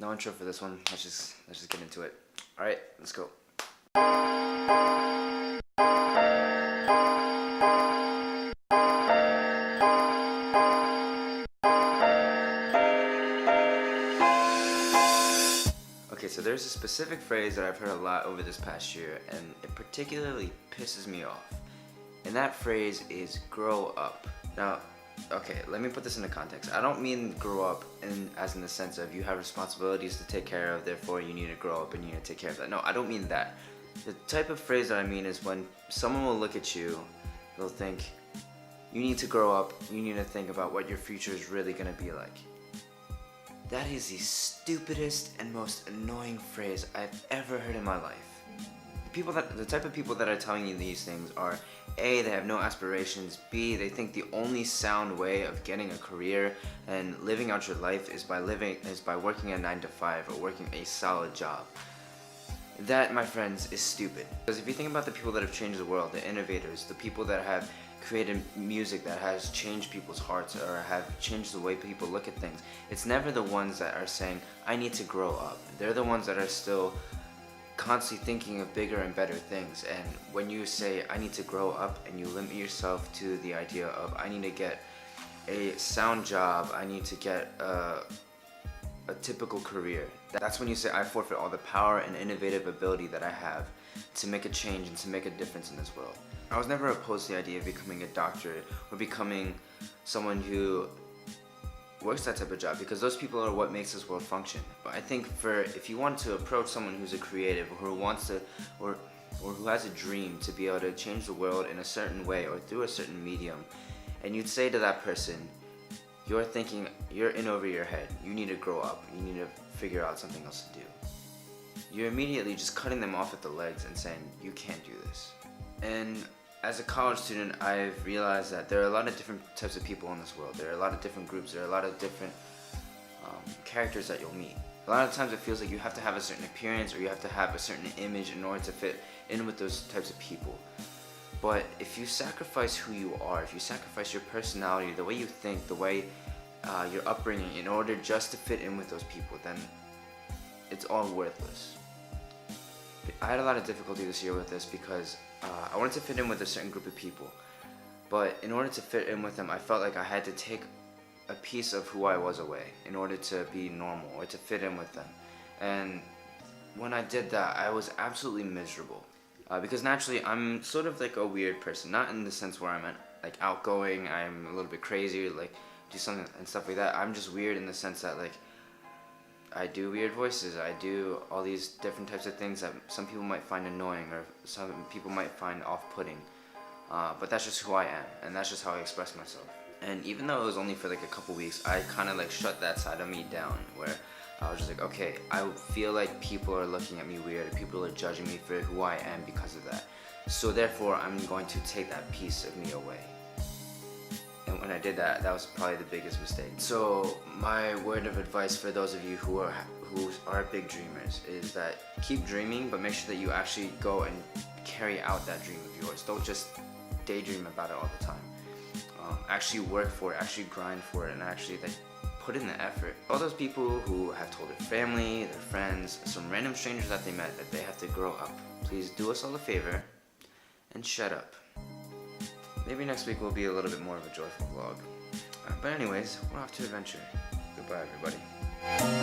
No intro for this one. Let's just get into it. All right, let's go. Okay, so there's a specific phrase that I've heard a lot over this past year, and it particularly pisses me off. And that phrase is grow up. Now, okay, let me put this into context. I don't mean grow up as in the sense of you have responsibilities to take care of, therefore you need to grow up and you need to take care of that. No, I don't mean that. The type of phrase that I mean is when someone will look at you, they'll think, you need to grow up, you need to think about what your future is really going to be like. That is the stupidest and most annoying phrase I've ever heard in my life. The type of people that are telling you these things are A, they have no aspirations, B, they think the only sound way of getting a career and living out your life is by working a 9 to 5 or working a solid job. That, my friends, is stupid. Because if you think about the people that have changed the world, the innovators, the people that have created music that has changed people's hearts or have changed the way people look at things, it's never the ones that are saying, I need to grow up. They're the ones that are still constantly thinking of bigger and better things. And when you say, I need to grow up, and you limit yourself to the idea of, I need to get a sound job, I need to get a typical career, that's when you say, I forfeit all the power and innovative ability that I have to make a change and to make a difference in this world. I was never opposed to the idea of becoming a doctor or becoming someone who works that type of job, because those people are what makes this world function. But I think if you want to approach someone who's a creative or who wants to or who has a dream to be able to change the world in a certain way or through a certain medium, and you'd say to that person, you're in over your head, you need to grow up, you need to figure out something else to do, you're immediately just cutting them off at the legs and saying, you can't do this. And as a college student, I've realized that there are a lot of different types of people in this world. There are a lot of different groups. There are a lot of different characters that you'll meet. A lot of times it feels like you have to have a certain appearance or you have to have a certain image in order to fit in with those types of people. But if you sacrifice who you are, if you sacrifice your personality, the way you think, the way your upbringing in order just to fit in with those people, then it's all worthless. I had a lot of difficulty this year with this because I wanted to fit in with a certain group of people, but in order to fit in with them, I felt like I had to take a piece of who I was away in order to be normal or to fit in with them. And when I did that, I was absolutely miserable because naturally I'm sort of like a weird person, not in the sense where I'm like outgoing, I'm a little bit crazy, like do something and stuff like that. I'm just weird in the sense that like I do weird voices, I do all these different types of things that some people might find annoying or some people might find off-putting, but that's just who I am, and that's just how I express myself. And even though it was only for like a couple weeks, I kind of like shut that side of me down, where I was just like, okay, I feel like people are looking at me weird, people are judging me for who I am because of that, so therefore I'm going to take that piece of me away. And when I did that, that was probably the biggest mistake. So my word of advice for those of you who are big dreamers is that keep dreaming, but make sure that you actually go and carry out that dream of yours. Don't just daydream about it all the time. Actually work for it, actually grind for it, and actually like put in the effort. All those people who have told their family, their friends, some random strangers that they met that they have to grow up, please do us all a favor and shut up. Maybe next week will be a little bit more of a joyful vlog. But anyways, we're off to adventure. Goodbye, everybody.